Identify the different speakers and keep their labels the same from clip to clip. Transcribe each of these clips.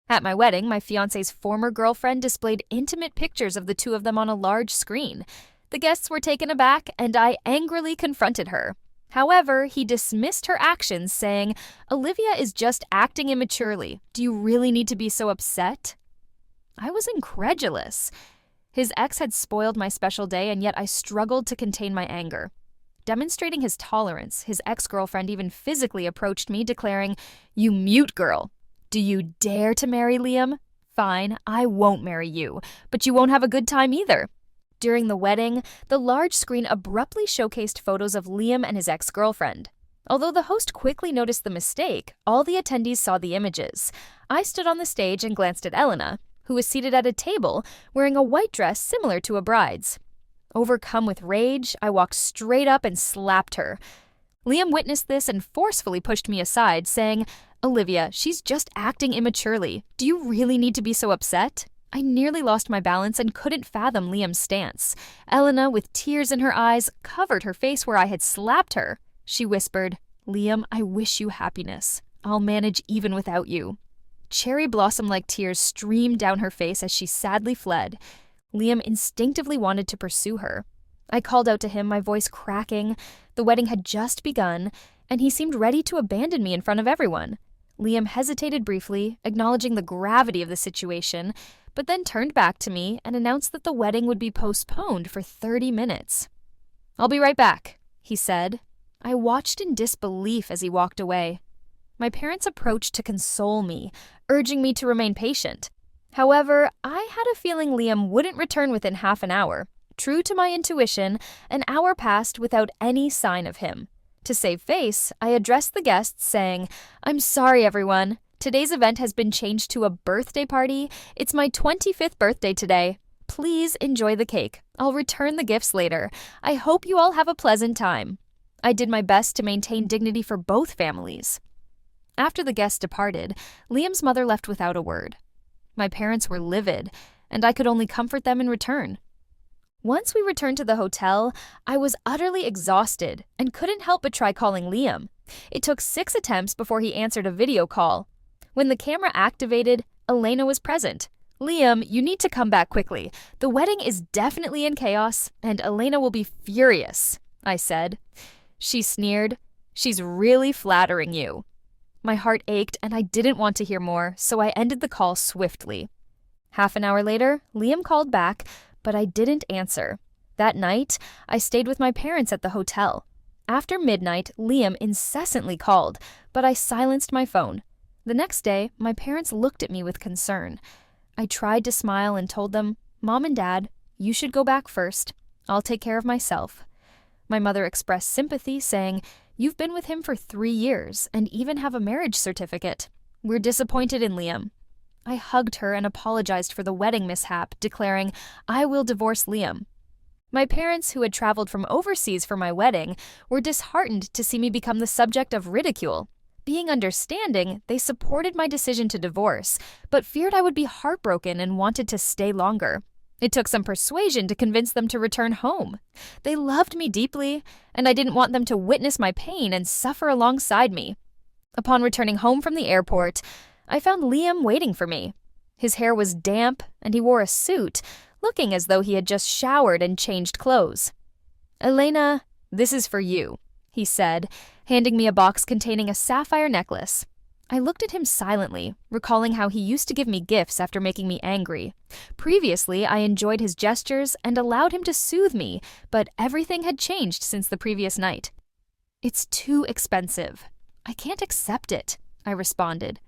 Speaker 1: At my wedding, my fiancé's former girlfriend displayed intimate pictures of the two of them on a large screen. The guests were taken aback, and I angrily confronted her. However, he dismissed her actions, saying, "Olivia is just acting immaturely. Do you really need to be so upset?" I was incredulous. His ex had spoiled my special day, and yet I struggled to contain my anger. Demonstrating his tolerance, his ex-girlfriend even physically approached me, declaring, "You mute girl. Do you dare to marry Liam? Fine, I won't marry you, but you won't have a good time either." During the wedding, the large screen abruptly showcased photos of Liam and his ex-girlfriend. Although the host quickly noticed the mistake, all the attendees saw the images. I stood on the stage and glanced at Elena, who was seated at a table wearing a white dress similar to a bride's. Overcome with rage, I walked straight up and slapped her. Liam witnessed this and forcefully pushed me aside, saying, "Olivia, she's just acting immaturely. Do you really need to be so upset?" I nearly lost my balance and couldn't fathom Liam's stance. Elena, with tears in her eyes, covered her face where I had slapped her. She whispered, "Liam, I wish you happiness. I'll manage even without you." Cherry blossom-like tears streamed down her face as she sadly fled. Liam instinctively wanted to pursue her. I called out to him, my voice cracking. The wedding had just begun, and he seemed ready to abandon me in front of everyone. Liam hesitated briefly, acknowledging the gravity of the situation, but then turned back to me and announced that the wedding would be postponed for 30 minutes. "I'll be right back," he said. I watched in disbelief as he walked away. My parents approached to console me, urging me to remain patient. However, I had a feeling Liam wouldn't return within half an hour. True to my intuition, an hour passed without any sign of him. To save face, I addressed the guests, saying, "I'm sorry, everyone. Today's event has been changed to a birthday party. It's my 25th birthday today. Please enjoy the cake. I'll return the gifts later. I hope you all have a pleasant time." I did my best to maintain dignity for both families. After the guests departed, Liam's mother left without a word. My parents were livid, and I could only comfort them in return. Once we returned to the hotel, I was utterly exhausted and couldn't help but try calling Liam. It took 6 attempts before he answered a video call. When the camera activated, Elena was present. "Liam, you need to come back quickly. The wedding is definitely in chaos, and Elena will be furious," I said. She sneered, "She's really flattering you." My heart ached and I didn't want to hear more, so I ended the call swiftly. Half an hour later, Liam called back, but I didn't answer. That night, I stayed with my parents at the hotel. After midnight, Liam incessantly called, but I silenced my phone. The next day, my parents looked at me with concern. I tried to smile and told them, "Mom and Dad, you should go back first. I'll take care of myself." My mother expressed sympathy, saying, "You've been with him for 3 years and even have a marriage certificate. We're disappointed in Liam." I hugged her and apologized for the wedding mishap, declaring, "I will divorce Liam." My parents, who had traveled from overseas for my wedding, were disheartened to see me become the subject of ridicule. Being understanding, they supported my decision to divorce, but feared I would be heartbroken and wanted to stay longer. It took some persuasion to convince them to return home. They loved me deeply, and I didn't want them to witness my pain and suffer alongside me. Upon returning home from the airport, I found Liam waiting for me. His hair was damp, and he wore a suit, looking as though he had just showered and changed clothes. "Elena, this is for you," he said, handing me a box containing a sapphire necklace. I looked at him silently, recalling how he used to give me gifts after making me angry. Previously, I enjoyed his gestures and allowed him to soothe me, but everything had changed since the previous night. "It's too expensive. I can't accept it," I responded.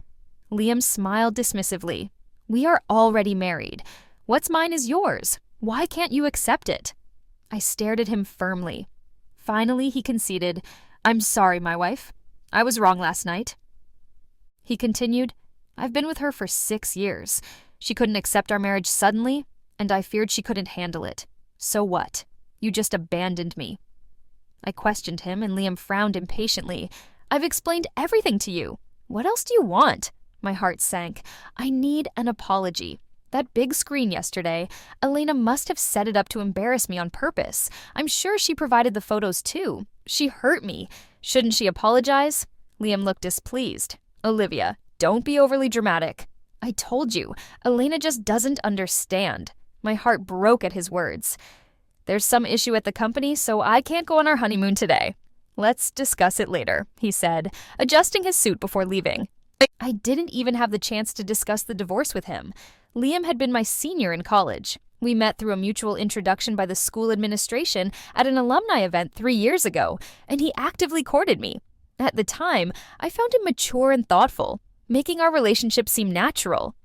Speaker 1: Liam smiled dismissively. "We are already married. What's mine is yours. Why can't you accept it?" I stared at him firmly. Finally, he conceded, "I'm sorry, my wife. I was wrong last night." He continued, "I've been with her for 6 years. She couldn't accept our marriage suddenly, and I feared she couldn't handle it. So what? You just abandoned me." I questioned him, and Liam frowned impatiently. "I've explained everything to you. What else do you want?" My heart sank. "I need an apology. That big screen yesterday, Elena must have set it up to embarrass me on purpose. I'm sure she provided the photos too. She hurt me. Shouldn't she apologize?" Liam looked displeased. "Olivia, don't be overly dramatic. I told you, Elena just doesn't understand. My heart broke at his words. There's some issue at the company, so I can't go on our honeymoon today. Let's discuss it later, he said, adjusting his suit before leaving. I didn't even have the chance to discuss the divorce with him. Liam had been my senior in college. We met through a mutual introduction by the school administration at an alumni event 3 years ago, and he actively courted me. At the time, I found him mature and thoughtful, making our relationship seem natural.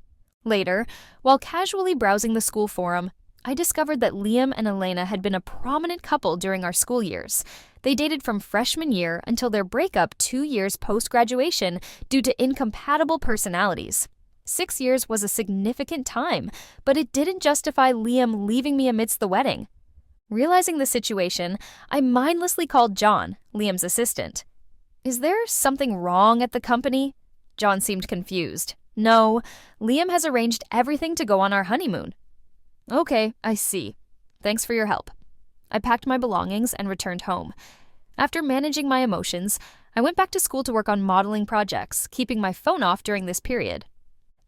Speaker 1: Later, while casually browsing the school forum, I discovered that Liam and Elena had been a prominent couple during our school years. They dated from freshman year until their breakup 2 years post-graduation due to incompatible personalities. 6 years was a significant time, but it didn't justify Liam leaving me amidst the wedding. Realizing the situation, I mindlessly called John, Liam's assistant. Is there something wrong at the company? John seemed confused. No, Liam has arranged everything to go on our honeymoon. Okay, I see. Thanks for your help. I packed my belongings and returned home. After managing my emotions, I went back to school to work on modeling projects, keeping my phone off during this period.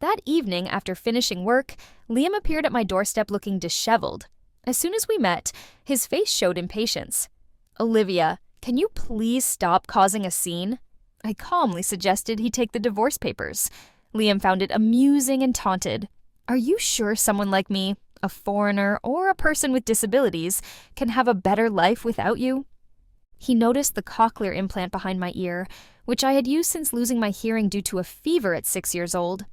Speaker 1: That evening, after finishing work, Liam appeared at my doorstep looking disheveled. As soon as we met, his face showed impatience. Olivia, can you please stop causing a scene? I calmly suggested he take the divorce papers. Liam found it amusing and taunted. Are you sure someone like me, a foreigner or a person with disabilities, can have a better life without you? He noticed the cochlear implant behind my ear, which I had used since losing my hearing due to a fever at 6 years old.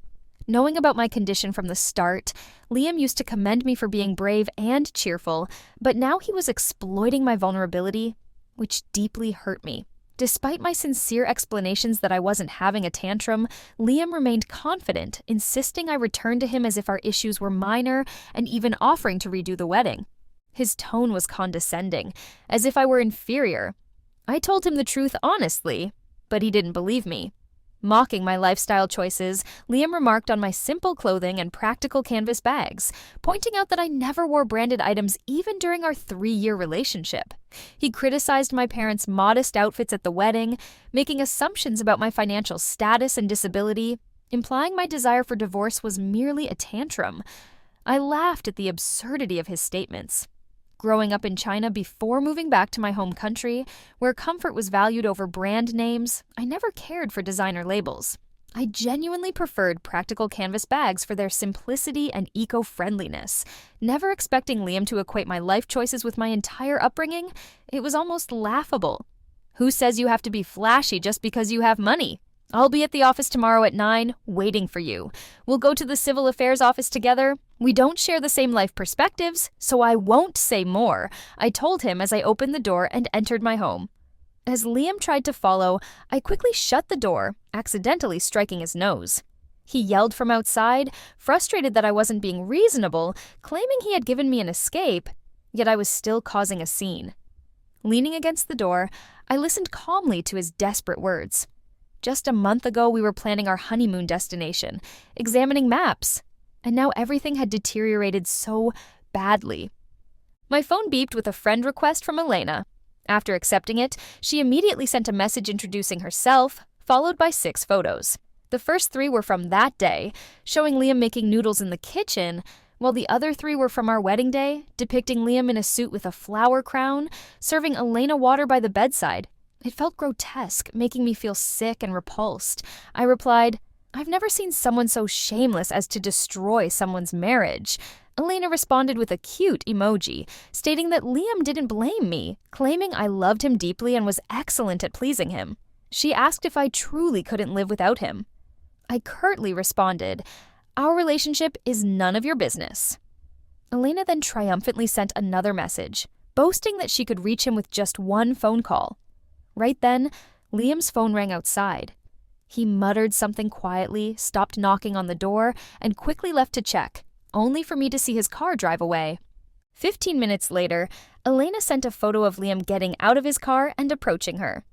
Speaker 1: Knowing about my condition from the start, Liam used to commend me for being brave and cheerful, but now he was exploiting my vulnerability, which deeply hurt me. Despite my sincere explanations that I wasn't having a tantrum, Liam remained confident, insisting I return to him as if our issues were minor and even offering to redo the wedding. His tone was condescending, as if I were inferior. I told him the truth honestly, but he didn't believe me. Mocking my lifestyle choices, Liam remarked on my simple clothing and practical canvas bags, pointing out that I never wore branded items even during our 3-year relationship. He criticized my parents' modest outfits at the wedding, making assumptions about my financial status and disability, implying my desire for divorce was merely a tantrum. I laughed at the absurdity of his statements. Growing up in China before moving back to my home country, where comfort was valued over brand names, I never cared for designer labels. I genuinely preferred practical canvas bags for their simplicity and eco-friendliness. Never expecting Liam to equate my life choices with my entire upbringing, it was almost laughable. Who says you have to be flashy just because you have money? I'll be at the office tomorrow at 9, waiting for you. We'll go to the civil affairs office together. We don't share the same life perspectives, so I won't say more, I told him as I opened the door and entered my home. As Liam tried to follow, I quickly shut the door, accidentally striking his nose. He yelled from outside, frustrated that I wasn't being reasonable, claiming he had given me an escape, yet I was still causing a scene. Leaning against the door, I listened calmly to his desperate words. Just a month ago, we were planning our honeymoon destination, examining maps, and now everything had deteriorated so badly. My phone beeped with a friend request from Elena. After accepting it, she immediately sent a message introducing herself, followed by 6 photos. The first 3 were from that day, showing Liam making noodles in the kitchen, while the other 3 were from our wedding day, depicting Liam in a suit with a flower crown, serving Elena water by the bedside. It felt grotesque, making me feel sick and repulsed. I replied, I've never seen someone so shameless as to destroy someone's marriage. Elena responded with a cute emoji, stating that Liam didn't blame me, claiming I loved him deeply and was excellent at pleasing him. She asked if I truly couldn't live without him. I curtly responded, Our relationship is none of your business. Elena then triumphantly sent another message, boasting that she could reach him with just 1 phone call. Right then, Liam's phone rang outside. He muttered something quietly, stopped knocking on the door, and quickly left to check, only for me to see his car drive away. 15 minutes later, Elena sent a photo of Liam getting out of his car and approaching her.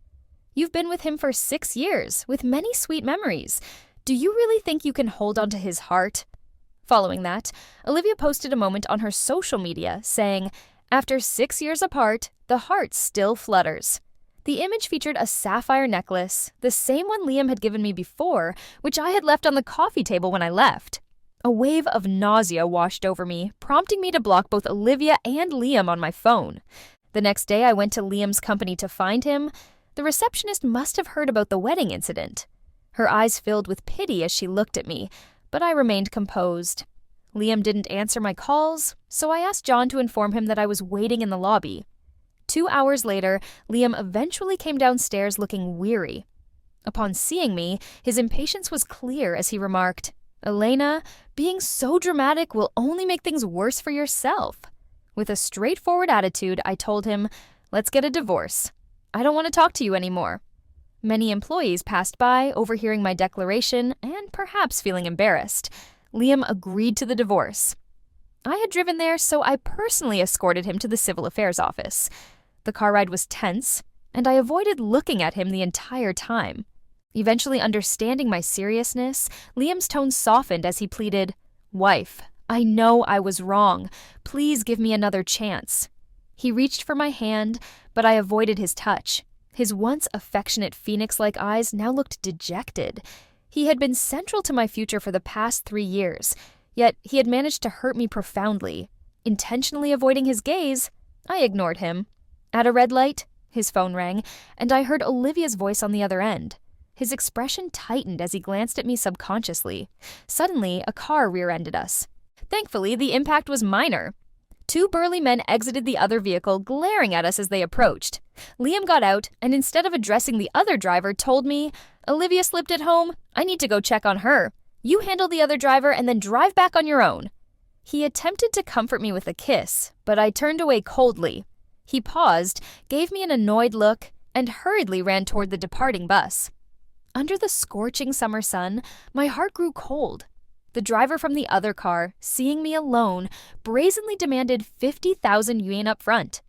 Speaker 1: You've been with him for 6 years, with many sweet memories. Do you really think you can hold on to his heart? Following that, Olivia posted a moment on her social media saying, After 6 years apart, the heart still flutters. The image featured a sapphire necklace, the same one Liam had given me before, which I had left on the coffee table when I left. A wave of nausea washed over me, prompting me to block both Olivia and Liam on my phone. The next day, I went to Liam's company to find him. The receptionist must have heard about the wedding incident. Her eyes filled with pity as she looked at me, but I remained composed. Liam didn't answer my calls, so I asked John to inform him that I was waiting in the lobby. 2 hours later, Liam eventually came downstairs looking weary. Upon seeing me, his impatience was clear as he remarked, "Elena, being so dramatic will only make things worse for yourself." With a straightforward attitude, I told him, "Let's get a divorce. I don't want to talk to you anymore." Many employees passed by, overhearing my declaration and perhaps feeling embarrassed. Liam agreed to the divorce. I had driven there, so I personally escorted him to the Civil Affairs office. The car ride was tense, and I avoided looking at him the entire time. Eventually understanding my seriousness, Liam's tone softened as he pleaded, "Wife, I know I was wrong. Please give me another chance." He reached for my hand, but I avoided his touch. His once affectionate phoenix-like eyes now looked dejected. He had been central to my future for the past 3 years, yet he had managed to hurt me profoundly. Intentionally avoiding his gaze, I ignored him. At a red light, his phone rang, and I heard Olivia's voice on the other end. His expression tightened as he glanced at me subconsciously. Suddenly, a car rear-ended us. Thankfully, the impact was minor. 2 burly men exited the other vehicle, glaring at us as they approached. Liam got out, and instead of addressing the other driver, told me, "Olivia slipped at home. I need to go check on her. You handle the other driver and then drive back on your own." He attempted to comfort me with a kiss, but I turned away coldly. He paused, gave me an annoyed look, and hurriedly ran toward the departing bus. Under the scorching summer sun, my heart grew cold. The driver from the other car, seeing me alone, brazenly demanded 50,000 yuan up front.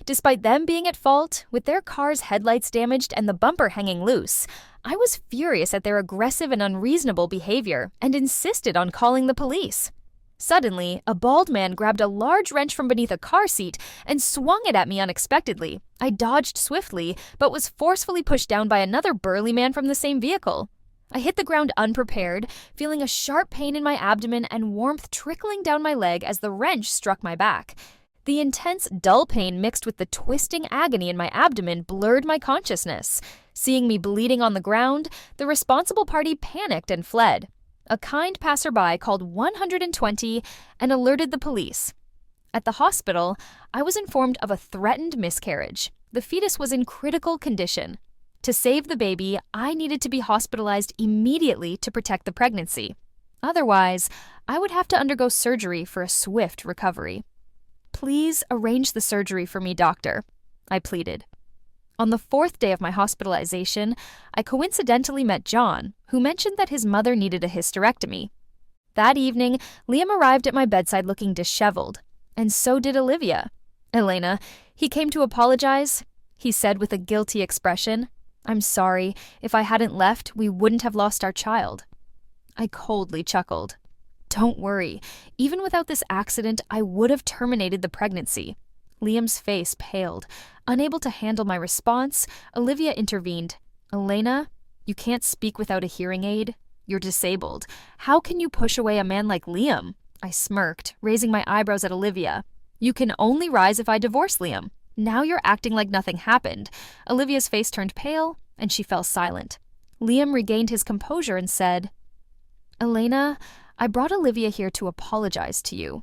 Speaker 1: Despite them being at fault, with their car's headlights damaged and the bumper hanging loose, I was furious at their aggressive and unreasonable behavior and insisted on calling the police. Suddenly, a bald man grabbed a large wrench from beneath a car seat and swung it at me unexpectedly. I dodged swiftly, but was forcefully pushed down by another burly man from the same vehicle. I hit the ground unprepared, feeling a sharp pain in my abdomen and warmth trickling down my leg as the wrench struck my back. The intense, dull pain mixed with the twisting agony in my abdomen blurred my consciousness. Seeing me bleeding on the ground, the responsible party panicked and fled. A kind passerby called 120 and alerted the police. At the hospital, I was informed of a threatened miscarriage. The fetus was in critical condition. To save the baby, I needed to be hospitalized immediately to protect the pregnancy. Otherwise, I would have to undergo surgery for a swift recovery. "Please arrange the surgery for me, doctor," I pleaded. On the 4th day of my hospitalization, I coincidentally met John, who mentioned that his mother needed a hysterectomy. That evening, Liam arrived at my bedside looking disheveled, and so did Olivia. "Elena, he came to apologize," he said with a guilty expression. "I'm sorry. If I hadn't left, we wouldn't have lost our child." I coldly chuckled. "Don't worry. Even without this accident, I would have terminated the pregnancy." Liam's face paled. Unable to handle my response, Olivia intervened. "Elena, you can't speak without a hearing aid. You're disabled. How can you push away a man like Liam?" I smirked, raising my eyebrows at Olivia. "You can only rise if I divorce Liam. Now you're acting like nothing happened." Olivia's face turned pale, and she fell silent. Liam regained his composure and said, "Elena, I brought Olivia here to apologize to you."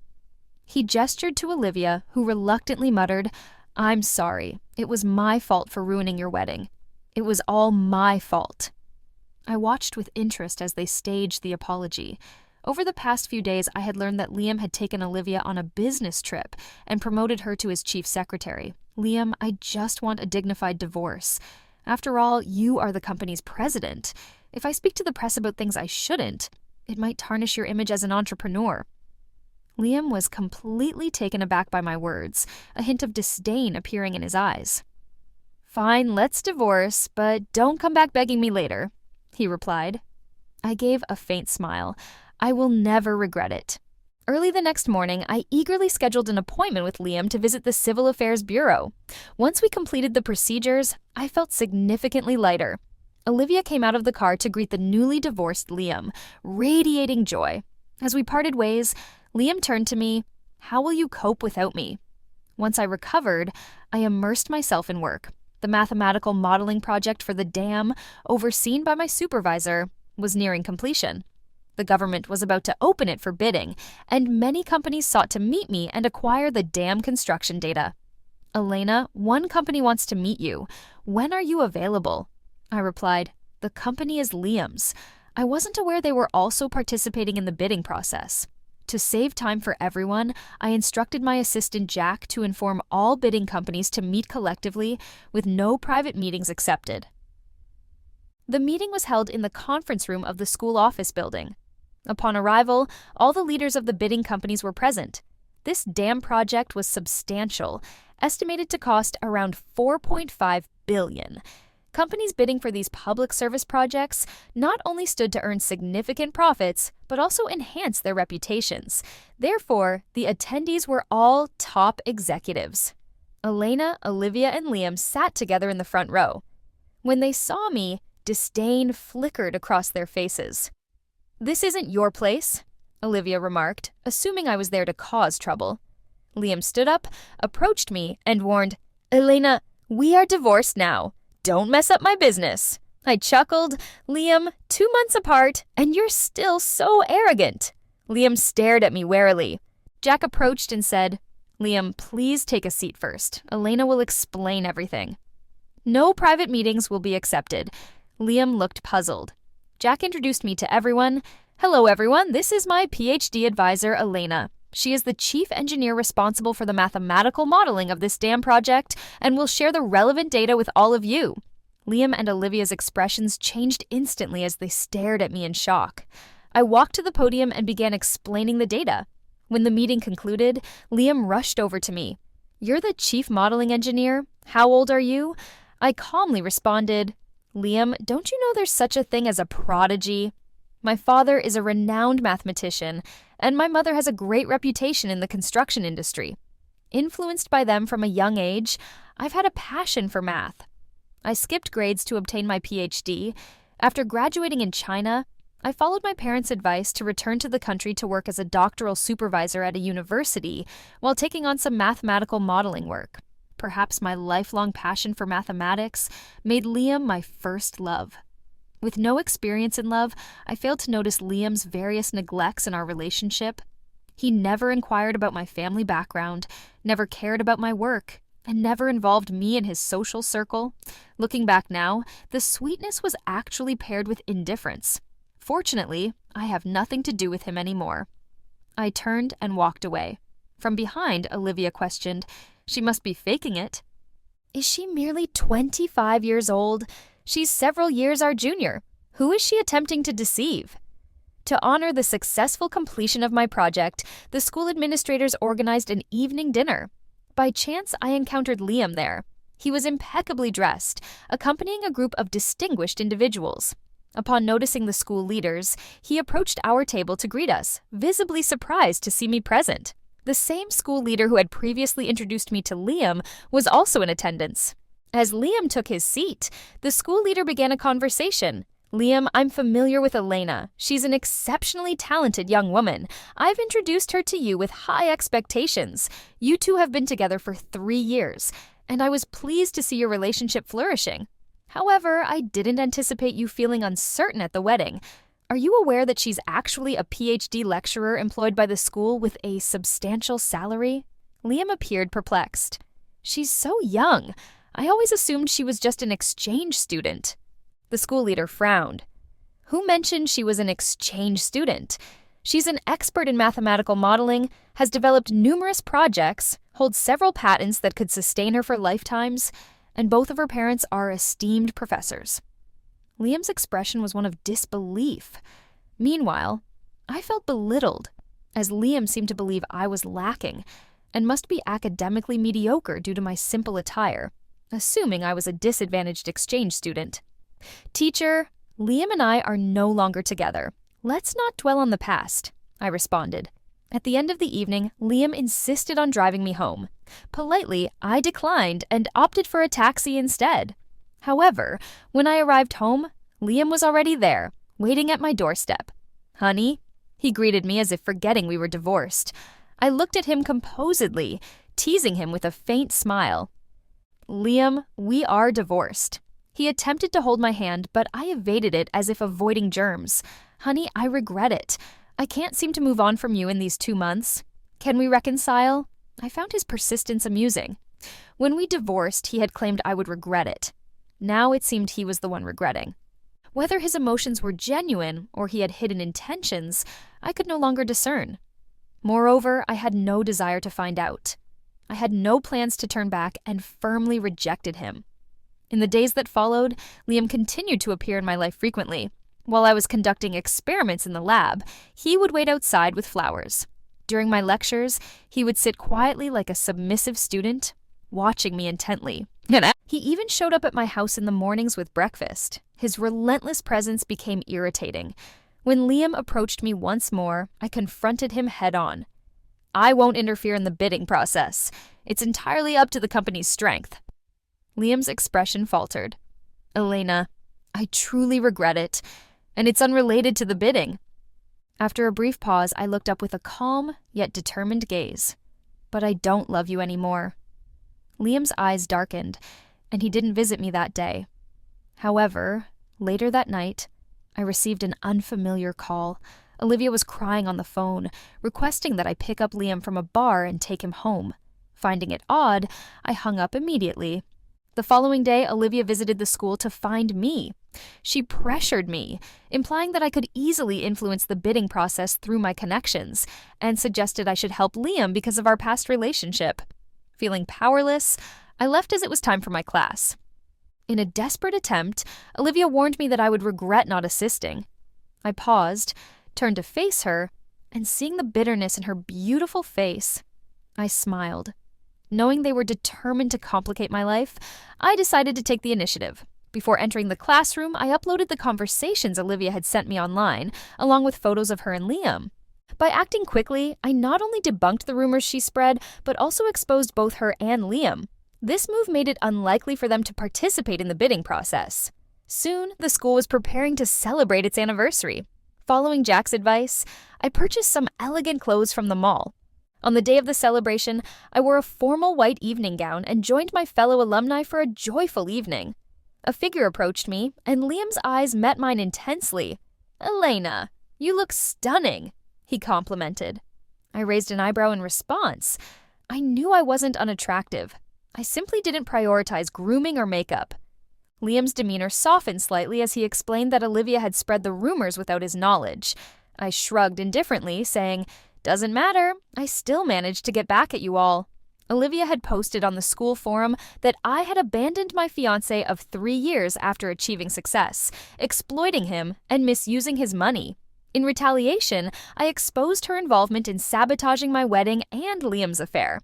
Speaker 1: He gestured to Olivia, who reluctantly muttered, "I'm sorry. It was my fault for ruining your wedding. It was all my fault." I watched with interest as they staged the apology. Over the past few days, I had learned that Liam had taken Olivia on a business trip and promoted her to his chief secretary. "Liam, I just want a dignified divorce. After all, you are the company's president. If I speak to the press about things I shouldn't, it might tarnish your image as an entrepreneur." Liam was completely taken aback by my words, a hint of disdain appearing in his eyes. "Fine, let's divorce, but don't come back begging me later," he replied. I gave a faint smile. "I will never regret it." Early the next morning, I eagerly scheduled an appointment with Liam to visit the Civil Affairs Bureau. Once we completed the procedures, I felt significantly lighter. Olivia came out of the car to greet the newly divorced Liam, radiating joy. As we parted ways, Liam turned to me. "How will you cope without me?" Once I recovered, I immersed myself in work. The mathematical modeling project for the dam, overseen by my supervisor, was nearing completion. The government was about to open it for bidding, and many companies sought to meet me and acquire the dam construction data. "Elena, one company wants to meet you. When are you available?" I replied, "The company is Liam's. I wasn't aware they were also participating in the bidding process." To save time for everyone, I instructed my assistant Jack to inform all bidding companies to meet collectively, with no private meetings accepted. The meeting was held in the conference room of the school office building. Upon arrival, all the leaders of the bidding companies were present. This dam project was substantial, estimated to cost around $4.5 billion. Companies bidding for these public service projects not only stood to earn significant profits, but also enhance their reputations. Therefore, the attendees were all top executives. Elena, Olivia, and Liam sat together in the front row. When they saw me, disdain flickered across their faces. "This isn't your place," Olivia remarked, assuming I was there to cause trouble. Liam stood up, approached me, and warned, "Elena, we are divorced now. Don't mess up my business." I chuckled. "Liam, 2 months apart, and you're still so arrogant." Liam stared at me warily. Jack approached and said, "Liam, please take a seat first. Elena will explain everything." "No private meetings will be accepted." Liam looked puzzled. Jack introduced me to everyone. "Hello, everyone. This is my PhD advisor, Elena. She is the chief engineer responsible for the mathematical modeling of this dam project and will share the relevant data with all of you." Liam and Olivia's expressions changed instantly as they stared at me in shock. I walked to the podium and began explaining the data. When the meeting concluded, Liam rushed over to me. "You're the chief modeling engineer. How old are you?" I calmly responded, "Liam, don't you know there's such a thing as a prodigy? My father is a renowned mathematician, and my mother has a great reputation in the construction industry. Influenced by them from a young age, I've had a passion for math. I skipped grades to obtain my PhD. After graduating in China, I followed my parents' advice to return to the country to work as a doctoral supervisor at a university while taking on some mathematical modeling work. Perhaps my lifelong passion for mathematics made Liam my first love. With no experience in love, I failed to notice Liam's various neglects in our relationship. He never inquired about my family background, never cared about my work, and never involved me in his social circle. Looking back now, the sweetness was actually paired with indifference. Fortunately, I have nothing to do with him anymore. I turned and walked away. From behind, Olivia questioned, "She must be faking it." "Is she merely 25 years old? She's several years our junior. Who is she attempting to deceive?" To honor the successful completion of my project, the school administrators organized an evening dinner. By chance, I encountered Liam there. He was impeccably dressed, accompanying a group of distinguished individuals. Upon noticing the school leaders, he approached our table to greet us, visibly surprised to see me present. The same school leader who had previously introduced me to Liam was also in attendance. As Liam took his seat, the school leader began a conversation. "Liam, I'm familiar with Elena. She's an exceptionally talented young woman. I've introduced her to you with high expectations. You two have been together for 3 years, and I was pleased to see your relationship flourishing. However, I didn't anticipate you feeling uncertain at the wedding. Are you aware that she's actually a PhD lecturer employed by the school with a substantial salary?" Liam appeared perplexed. "She's so young. I always assumed she was just an exchange student." The school leader frowned. "Who mentioned she was an exchange student? She's an expert in mathematical modeling, has developed numerous projects, holds several patents that could sustain her for lifetimes, and both of her parents are esteemed professors." Liam's expression was one of disbelief. Meanwhile, I felt belittled, as Liam seemed to believe I was lacking and must be academically mediocre due to my simple attire, assuming I was a disadvantaged exchange student. "Teacher, Liam and I are no longer together. Let's not dwell on the past," I responded. At the end of the evening, Liam insisted on driving me home. Politely, I declined and opted for a taxi instead. However, when I arrived home, Liam was already there, waiting at my doorstep. "Honey?" He greeted me as if forgetting we were divorced. I looked at him composedly, teasing him with a faint smile. "Liam, we are divorced." He attempted to hold my hand, but I evaded it as if avoiding germs. "Honey, I regret it. I can't seem to move on from you in these 2 months. Can we reconcile?" I found his persistence amusing. When we divorced, he had claimed I would regret it. Now it seemed he was the one regretting. Whether his emotions were genuine or he had hidden intentions, I could no longer discern. Moreover, I had no desire to find out. I had no plans to turn back and firmly rejected him. In the days that followed, Liam continued to appear in my life frequently. While I was conducting experiments in the lab, he would wait outside with flowers. During my lectures, he would sit quietly like a submissive student, watching me intently. He even showed up at my house in the mornings with breakfast. His relentless presence became irritating. When Liam approached me once more, I confronted him head-on. "I won't interfere in the bidding process. It's entirely up to the company's strength." Liam's expression faltered. "Elena, I truly regret it, and it's unrelated to the bidding." After a brief pause, I looked up with a calm yet determined gaze. "But I don't love you anymore." Liam's eyes darkened, and he didn't visit me that day. However, later that night, I received an unfamiliar call. Olivia was crying on the phone, requesting that I pick up Liam from a bar and take him home. Finding it odd, I hung up immediately. The following day, Olivia visited the school to find me. She pressured me, implying that I could easily influence the bidding process through my connections, and suggested I should help Liam because of our past relationship. Feeling powerless, I left as it was time for my class. In a desperate attempt, Olivia warned me that I would regret not assisting. I paused, turned to face her, and seeing the bitterness in her beautiful face, I smiled. Knowing they were determined to complicate my life, I decided to take the initiative. Before entering the classroom, I uploaded the conversations Olivia had sent me online, along with photos of her and Liam. By acting quickly, I not only debunked the rumors she spread, but also exposed both her and Liam. This move made it unlikely for them to participate in the bidding process. Soon, the school was preparing to celebrate its anniversary. Following Jack's advice, I purchased some elegant clothes from the mall. On the day of the celebration, I wore a formal white evening gown and joined my fellow alumni for a joyful evening. A figure approached me, and Liam's eyes met mine intensely. "Elena, you look stunning," he complimented. I raised an eyebrow in response. I knew I wasn't unattractive. I simply didn't prioritize grooming or makeup. Liam's demeanor softened slightly as he explained that Olivia had spread the rumors without his knowledge. I shrugged indifferently, saying, "Doesn't matter, I still managed to get back at you all." Olivia had posted on the school forum that I had abandoned my fiancé of 3 years after achieving success, exploiting him and misusing his money. In retaliation, I exposed her involvement in sabotaging my wedding and Liam's affair.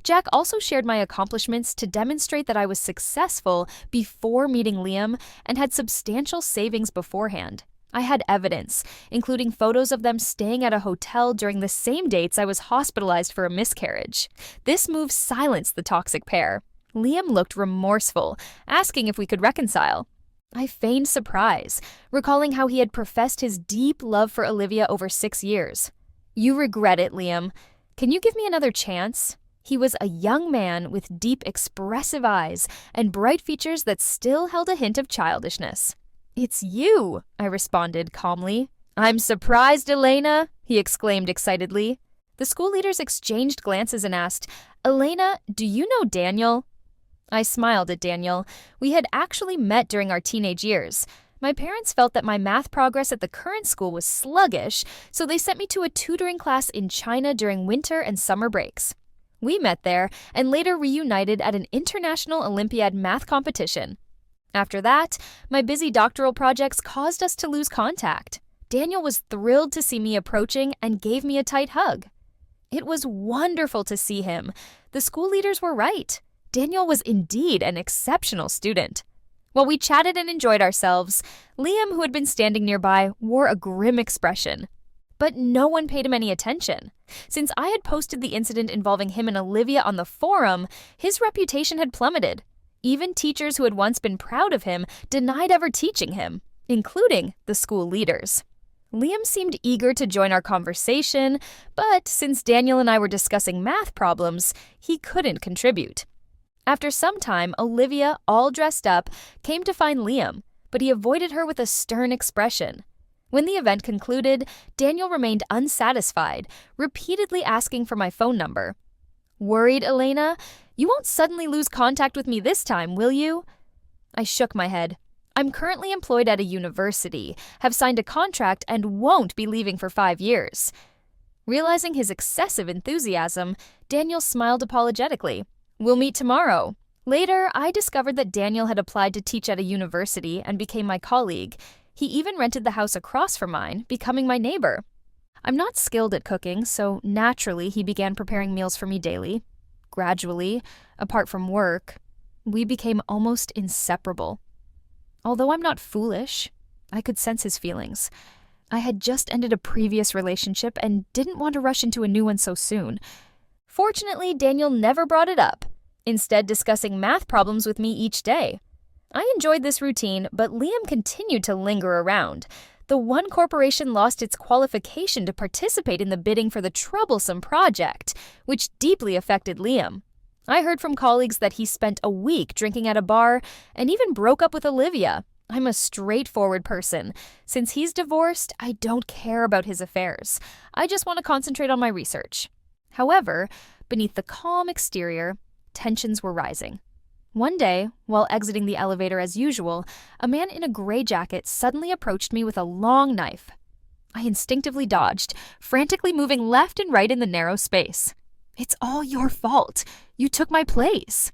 Speaker 1: Jack also shared my accomplishments to demonstrate that I was successful before meeting Liam and had substantial savings beforehand. I had evidence, including photos of them staying at a hotel during the same dates I was hospitalized for a miscarriage. This move silenced the toxic pair. Liam looked remorseful, asking if we could reconcile. I feigned surprise, recalling how he had professed his deep love for Olivia over 6 years. "You regret it, Liam. Can you give me another chance?" He was a young man with deep, expressive eyes and bright features that still held a hint of childishness. "It's you," I responded calmly. "I'm surprised, Elena," he exclaimed excitedly. The school leaders exchanged glances and asked, "Elena, do you know Daniel?" I smiled at Daniel. We had actually met during our teenage years. My parents felt that my math progress at the current school was sluggish, so they sent me to a tutoring class in China during winter and summer breaks. We met there and later reunited at an international Olympiad math competition. After that, my busy doctoral projects caused us to lose contact. Daniel was thrilled to see me approaching and gave me a tight hug. It was wonderful to see him. The school leaders were right. Daniel was indeed an exceptional student. While we chatted and enjoyed ourselves, Liam, who had been standing nearby, wore a grim expression. But no one paid him any attention. Since I had posted the incident involving him and Olivia on the forum, his reputation had plummeted. Even teachers who had once been proud of him denied ever teaching him, including the school leaders. Liam seemed eager to join our conversation, but since Daniel and I were discussing math problems, he couldn't contribute. After some time, Olivia, all dressed up, came to find Liam, but he avoided her with a stern expression. When the event concluded, Daniel remained unsatisfied, repeatedly asking for my phone number. "Worried, Elena? You won't suddenly lose contact with me this time, will you?" I shook my head. "I'm currently employed at a university, have signed a contract, and won't be leaving for 5 years." Realizing his excessive enthusiasm, Daniel smiled apologetically. "We'll meet tomorrow." Later, I discovered that Daniel had applied to teach at a university and became my colleague. He even rented the house across from mine, becoming my neighbor. I'm not skilled at cooking, so naturally he began preparing meals for me daily. Gradually, apart from work, we became almost inseparable. Although I'm not foolish, I could sense his feelings. I had just ended a previous relationship and didn't want to rush into a new one so soon. Fortunately, Daniel never brought it up, instead discussing math problems with me each day. I enjoyed this routine, but Liam continued to linger around. The one corporation lost its qualification to participate in the bidding for the troublesome project, which deeply affected Liam. I heard from colleagues that he spent a week drinking at a bar and even broke up with Olivia. I'm a straightforward person. Since he's divorced, I don't care about his affairs. I just want to concentrate on my research. However, beneath the calm exterior, tensions were rising. One day, while exiting the elevator as usual, a man in a gray jacket suddenly approached me with a long knife. I instinctively dodged, frantically moving left and right in the narrow space. "It's all your fault. You took my place."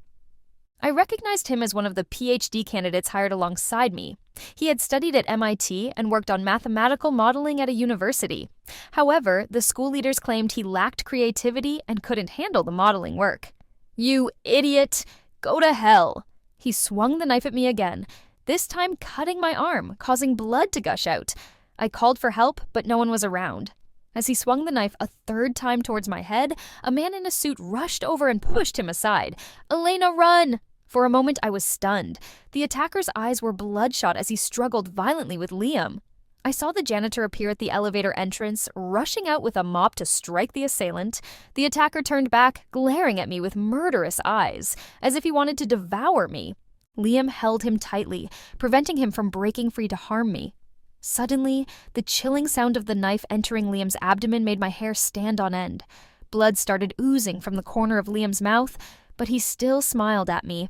Speaker 1: I recognized him as one of the PhD candidates hired alongside me. He had studied at MIT and worked on mathematical modeling at a university. However, the school leaders claimed he lacked creativity and couldn't handle the modeling work. "You idiot! Go to hell!" He swung the knife at me again, this time cutting my arm, causing blood to gush out. I called for help, but no one was around. As he swung the knife a third time towards my head, a man in a suit rushed over and pushed him aside. "Elena, run!" For a moment, I was stunned. The attacker's eyes were bloodshot as he struggled violently with Liam. I saw the janitor appear at the elevator entrance, rushing out with a mop to strike the assailant. The attacker turned back, glaring at me with murderous eyes, as if he wanted to devour me. Liam held him tightly, preventing him from breaking free to harm me. Suddenly, the chilling sound of the knife entering Liam's abdomen made my hair stand on end. Blood started oozing from the corner of Liam's mouth, but he still smiled at me.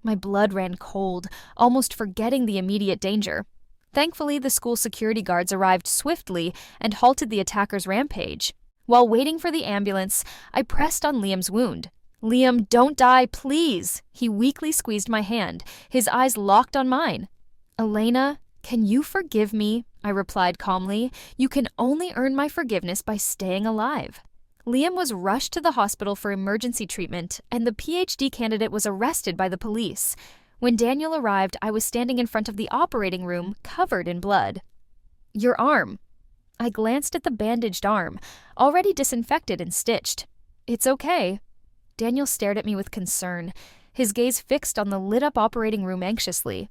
Speaker 1: My blood ran cold, almost forgetting the immediate danger. Thankfully, the school security guards arrived swiftly and halted the attacker's rampage. While waiting for the ambulance, I pressed on Liam's wound. "Liam, don't die, please!" He weakly squeezed my hand, his eyes locked on mine. "Elena, can you forgive me?" I replied calmly. "You can only earn my forgiveness by staying alive." Liam was rushed to the hospital for emergency treatment, and the PhD candidate was arrested by the police. When Daniel arrived, I was standing in front of the operating room, covered in blood. "Your arm." I glanced at the bandaged arm, already disinfected and stitched. "It's okay." Daniel stared at me with concern, his gaze fixed on the lit-up operating room anxiously.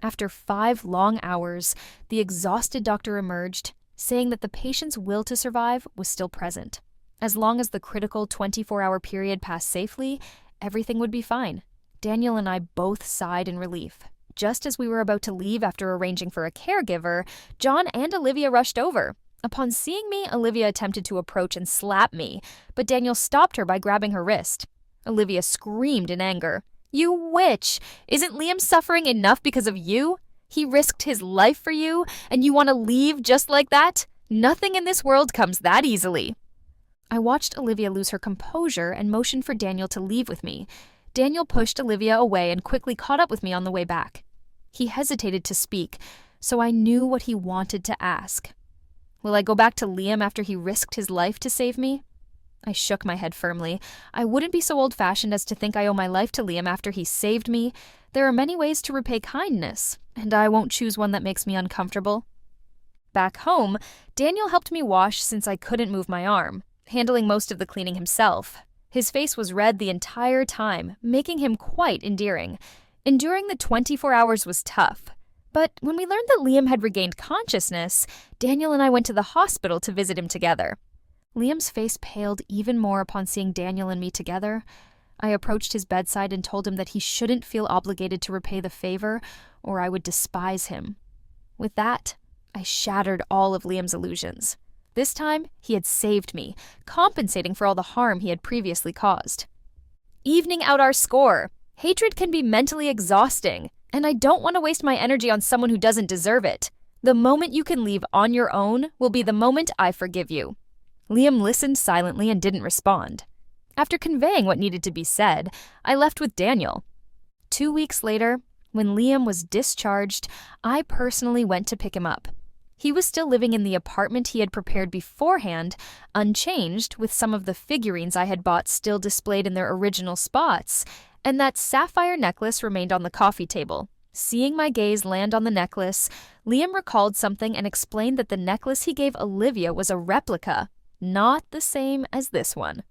Speaker 1: After 5 long hours, the exhausted doctor emerged, saying that the patient's will to survive was still present. As long as the critical 24-hour period passed safely, everything would be fine. Daniel and I both sighed in relief. Just as we were about to leave after arranging for a caregiver, John and Olivia rushed over. Upon seeing me, Olivia attempted to approach and slap me, but Daniel stopped her by grabbing her wrist. Olivia screamed in anger. "You witch! Isn't Liam suffering enough because of you? He risked his life for you, and you want to leave just like that? Nothing in this world comes that easily." I watched Olivia lose her composure and motioned for Daniel to leave with me. Daniel pushed Olivia away and quickly caught up with me on the way back. He hesitated to speak, so I knew what he wanted to ask. "Will I go back to Liam after he risked his life to save me?" I shook my head firmly. I wouldn't be so old-fashioned as to think I owe my life to Liam after he saved me. There are many ways to repay kindness, and I won't choose one that makes me uncomfortable. Back home, Daniel helped me wash since I couldn't move my arm, handling most of the cleaning himself. His face was red the entire time, making him quite endearing. Enduring the 24 hours was tough. But when we learned that Liam had regained consciousness, Daniel and I went to the hospital to visit him together. Liam's face paled even more upon seeing Daniel and me together. I approached his bedside and told him that he shouldn't feel obligated to repay the favor, or I would despise him. With that, I shattered all of Liam's illusions. This time, he had saved me, compensating for all the harm he had previously caused. Evening out our score. Hatred can be mentally exhausting, and I don't want to waste my energy on someone who doesn't deserve it. The moment you can leave on your own will be the moment I forgive you. Liam listened silently and didn't respond. After conveying what needed to be said, I left with Daniel. 2 weeks later, when Liam was discharged, I personally went to pick him up. He was still living in the apartment he had prepared beforehand, unchanged, with some of the figurines I had bought still displayed in their original spots, and that sapphire necklace remained on the coffee table. Seeing my gaze land on the necklace, Liam recalled something and explained that the necklace he gave Olivia was a replica, not the same as this one.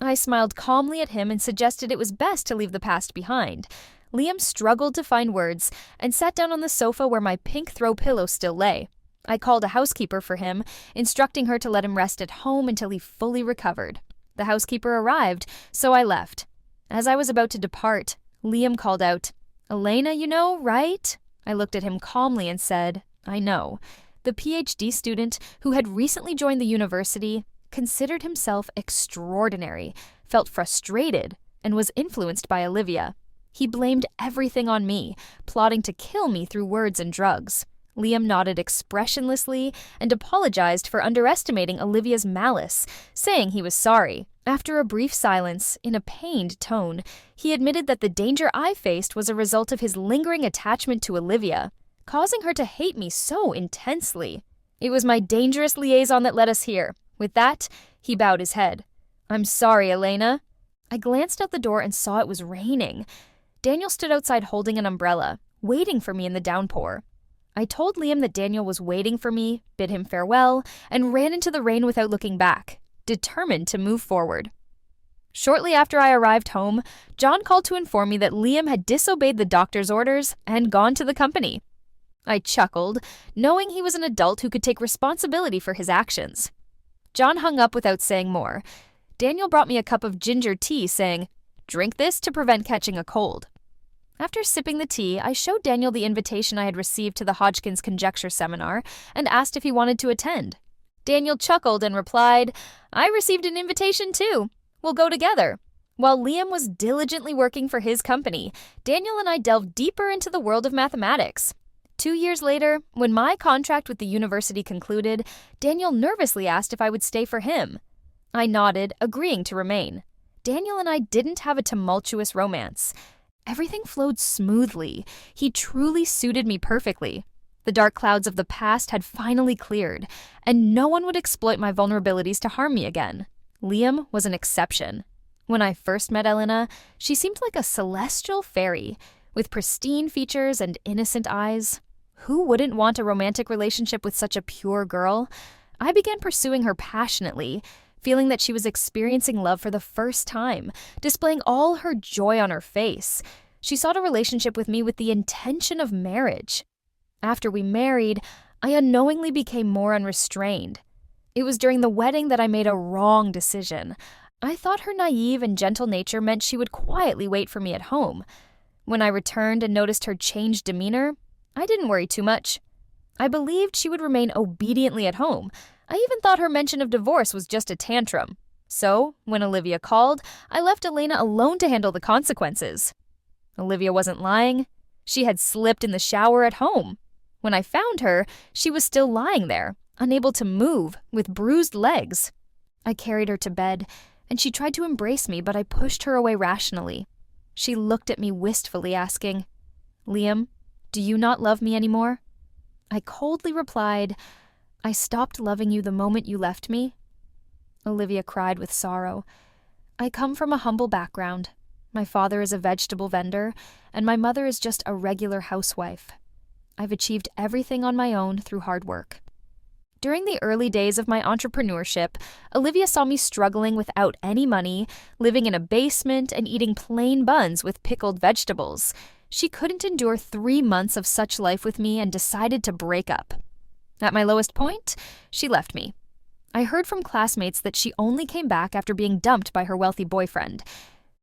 Speaker 1: I smiled calmly at him and suggested it was best to leave the past behind. Liam struggled to find words and sat down on the sofa where my pink throw pillow still lay. I called a housekeeper for him, instructing her to let him rest at home until he fully recovered. The housekeeper arrived, so I left. As I was about to depart, Liam called out, "Elena, you know, right?" I looked at him calmly and said, "I know." The PhD student, who had recently joined the university, considered himself extraordinary, felt frustrated, and was influenced by Olivia. He blamed everything on me, plotting to kill me through words and drugs. Liam nodded expressionlessly and apologized for underestimating Olivia's malice, saying he was sorry. After a brief silence, in a pained tone, he admitted that the danger I faced was a result of his lingering attachment to Olivia, causing her to hate me so intensely. It was my dangerous liaison that led us here. With that, he bowed his head. "I'm sorry, Elena." I glanced out the door and saw it was raining. Daniel stood outside holding an umbrella, waiting for me in the downpour. I told Liam that Daniel was waiting for me, bid him farewell, and ran into the rain without looking back, determined to move forward. Shortly after I arrived home, John called to inform me that Liam had disobeyed the doctor's orders and gone to the company. I chuckled, knowing he was an adult who could take responsibility for his actions. John hung up without saying more. Daniel brought me a cup of ginger tea, saying, "Drink this to prevent catching a cold." After sipping the tea, I showed Daniel the invitation I had received to the Hodgkin's Conjecture Seminar and asked if he wanted to attend. Daniel chuckled and replied, "I received an invitation too. We'll go together." While Liam was diligently working for his company, Daniel and I delved deeper into the world of mathematics. 2 years later, when my contract with the university concluded, Daniel nervously asked if I would stay for him. I nodded, agreeing to remain. Daniel and I didn't have a tumultuous romance. Everything flowed smoothly. He truly suited me perfectly. The dark clouds of the past had finally cleared, and no one would exploit my vulnerabilities to harm me again. Liam was an exception. When I first met Elena, she seemed like a celestial fairy, with pristine features and innocent eyes. Who wouldn't want a romantic relationship with such a pure girl? I began pursuing her passionately, feeling that she was experiencing love for the first time, displaying all her joy on her face. She sought a relationship with me with the intention of marriage. After we married, I unknowingly became more unrestrained. It was during the wedding that I made a wrong decision. I thought her naive and gentle nature meant she would quietly wait for me at home. When I returned and noticed her changed demeanor, I didn't worry too much. I believed she would remain obediently at home. I even thought her mention of divorce was just a tantrum. So, when Olivia called, I left Elena alone to handle the consequences. Olivia wasn't lying. She had slipped in the shower at home. When I found her, she was still lying there, unable to move, with bruised legs. I carried her to bed, and she tried to embrace me, but I pushed her away rationally. She looked at me wistfully, asking, "Liam, do you not love me anymore?" I coldly replied, "I stopped loving you the moment you left me." Olivia cried with sorrow. "I come from a humble background. My father is a vegetable vendor, and my mother is just a regular housewife. I've achieved everything on my own through hard work." During the early days of my entrepreneurship, Olivia saw me struggling without any money, living in a basement, and eating plain buns with pickled vegetables. She couldn't endure 3 months of such life with me and decided to break up. At my lowest point, she left me. I heard from classmates that she only came back after being dumped by her wealthy boyfriend.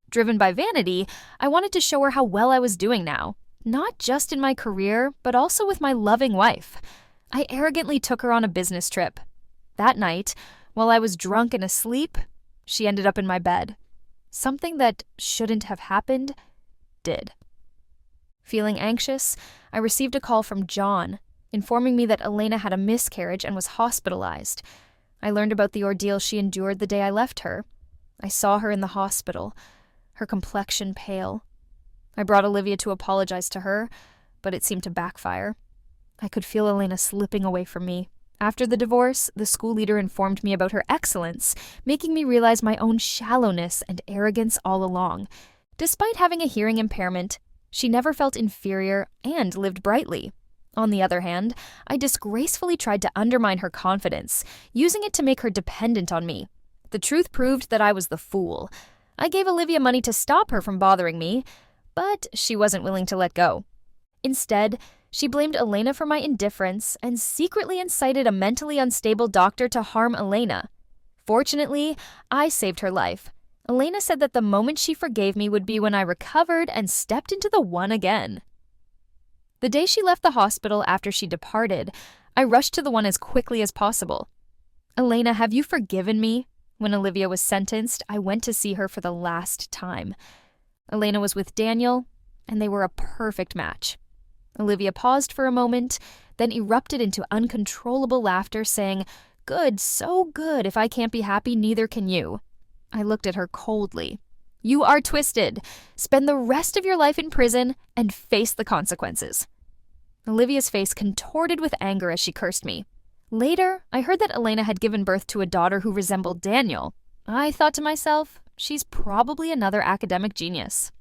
Speaker 1: Driven by vanity, I wanted to show her how well I was doing now, not just in my career, but also with my loving wife. I arrogantly took her on a business trip. That night, while I was drunk and asleep, she ended up in my bed. Something that shouldn't have happened did. Feeling anxious, I received a call from John, informing me that Elena had a miscarriage and was hospitalized. I learned about the ordeal she endured the day I left her. I saw her in the hospital, her complexion pale. I brought Olivia to apologize to her, but it seemed to backfire. I could feel Elena slipping away from me. After the divorce, the school leader informed me about her excellence, making me realize my own shallowness and arrogance all along. Despite having a hearing impairment, she never felt inferior and lived brightly. On the other hand, I disgracefully tried to undermine her confidence, using it to make her dependent on me. The truth proved that I was the fool. I gave Olivia money to stop her from bothering me, but she wasn't willing to let go. Instead, she blamed Elena for my indifference and secretly incited a mentally unstable doctor to harm Elena. Fortunately, I saved her life. Elena said that the moment she forgave me would be when I recovered and stepped into the one again. The day she left the hospital after she departed, I rushed to the one as quickly as possible. "Elena, have you forgiven me?" When Olivia was sentenced, I went to see her for the last time. Elena was with Daniel, and they were a perfect match. Olivia paused for a moment, then erupted into uncontrollable laughter, saying, "Good, so good. If I can't be happy, neither can you." I looked at her coldly. "You are twisted. Spend the rest of your life in prison and face the consequences." Olivia's face contorted with anger as she cursed me. Later, I heard that Elena had given birth to a daughter who resembled Daniel. I thought to myself, she's probably another academic genius.